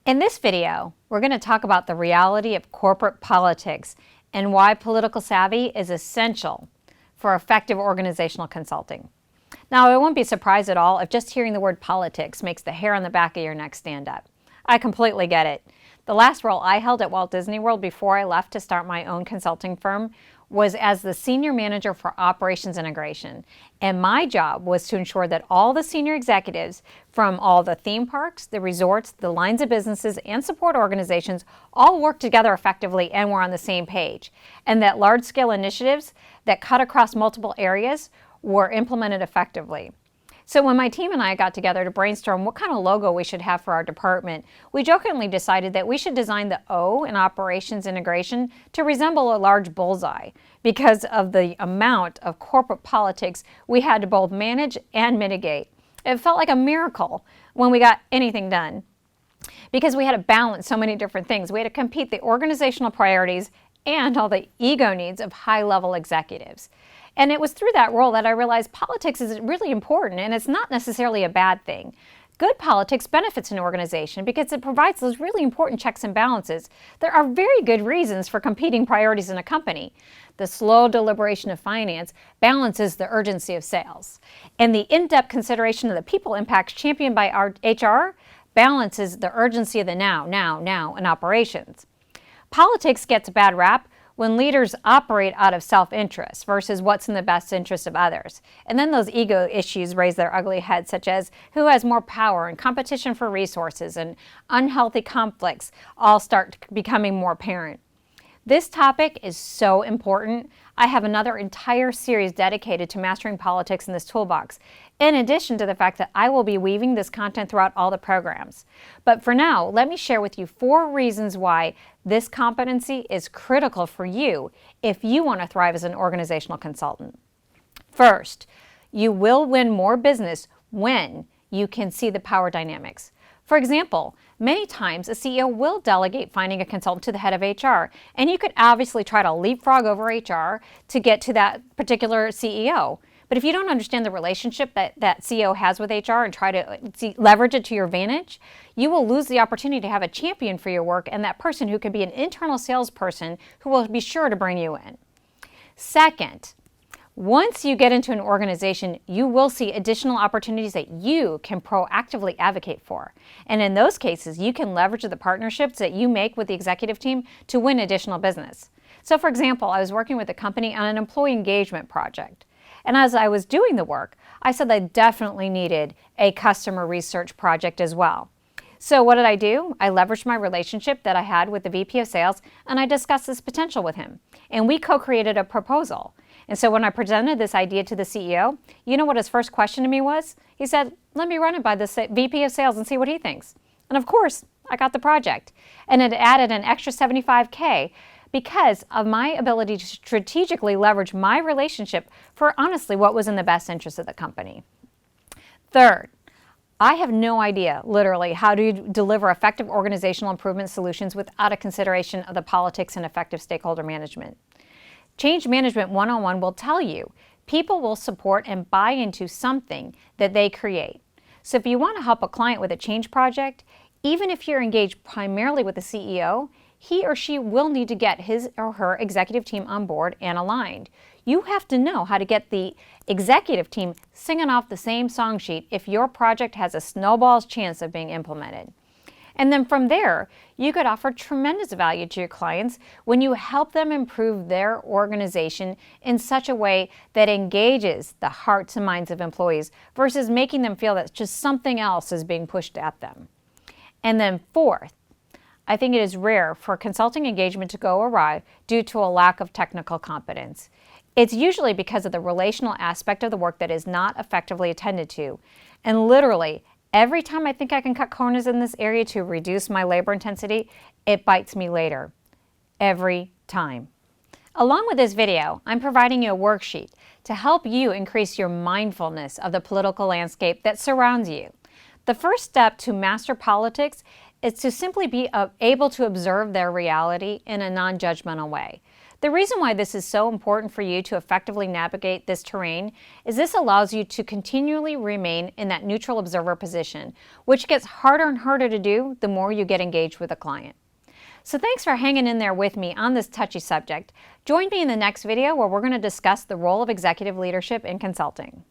In this video, we're going to talk about the reality of corporate politics and why political savvy is essential for effective organizational consulting. Now, I won't be surprised at all if just hearing the word politics makes the hair on the back of your neck stand up. I completely get it. The last role I held at Walt Disney World before I left to start my own consulting firm was as the senior manager for operations integration. And my job was to ensure that all the senior executives from all the theme parks, the resorts, the lines of businesses, and support organizations all worked together effectively and were on the same page. And that large-scale initiatives that cut across multiple areas were implemented effectively. So when my team and I got together to brainstorm what kind of logo we should have for our department, we jokingly decided that we should design the O in operations integration to resemble a large bullseye because of the amount of corporate politics we had to both manage and mitigate. It felt like a miracle when we got anything done because we had to balance so many different things. We had to compete the organizational priorities and all the ego needs of high-level executives. And it was through that role that I realized politics is really important, and it's not necessarily a bad thing. Good politics benefits an organization because it provides those really important checks and balances. There are very good reasons for competing priorities in a company. The slow deliberation of finance balances the urgency of sales. And the in-depth consideration of the people impacts championed by our HR balances the urgency of the now in operations. Politics gets a bad rap when leaders operate out of self-interest versus what's in the best interest of others. And then those ego issues raise their ugly heads, such as who has more power and competition for resources and unhealthy conflicts all start becoming more apparent. This topic is so important. I have another entire series dedicated to mastering politics in this toolbox, in addition to the fact that I will be weaving this content throughout all the programs. But for now, let me share with you 4 reasons why this competency is critical for you if you want to thrive as an organizational consultant. First, you will win more business when you can see the power dynamics. For example, many times a CEO will delegate finding a consultant to the head of HR, and you could obviously try to leapfrog over HR to get to that particular CEO. But if you don't understand the relationship that CEO has with HR and try to leverage it to your advantage, you will lose the opportunity to have a champion for your work and that person who could be an internal salesperson who will be sure to bring you in. Second, once you get into an organization, you will see additional opportunities that you can proactively advocate for. And in those cases, you can leverage the partnerships that you make with the executive team to win additional business. So for example, I was working with a company on an employee engagement project. And as I was doing the work, I said I definitely needed a customer research project as well. So what did I do? I leveraged my relationship that I had with the VP of sales, and I discussed this potential with him. And we co-created a proposal. And so when I presented this idea to the CEO, you know what his first question to me was? He said, let me run it by the VP of sales and see what he thinks. And of course, I got the project. And it added an extra $75K because of my ability to strategically leverage my relationship for honestly what was in the best interest of the company. Third, I have no idea, literally, how to deliver effective organizational improvement solutions without a consideration of the politics and effective stakeholder management. Change Management 101 will tell you people will support and buy into something that they create. So if you want to help a client with a change project, even if you're engaged primarily with the CEO, he or she will need to get his or her executive team on board and aligned. You have to know how to get the executive team singing off the same song sheet if your project has a snowball's chance of being implemented. And then from there, you could offer tremendous value to your clients when you help them improve their organization in such a way that engages the hearts and minds of employees versus making them feel that just something else is being pushed at them. And then fourth, I think it is rare for consulting engagement to go awry due to a lack of technical competence. It's usually because of the relational aspect of the work that is not effectively attended to. And literally, every time I think I can cut corners in this area to reduce my labor intensity, it bites me later. Every time. Along with this video, I'm providing you a worksheet to help you increase your mindfulness of the political landscape that surrounds you. The first step to master politics is to simply be able to observe their reality in a non-judgmental way. The reason why this is so important for you to effectively navigate this terrain is this allows you to continually remain in that neutral observer position, which gets harder and harder to do the more you get engaged with a client. So thanks for hanging in there with me on this touchy subject. Join me in the next video where we're going to discuss the role of executive leadership in consulting.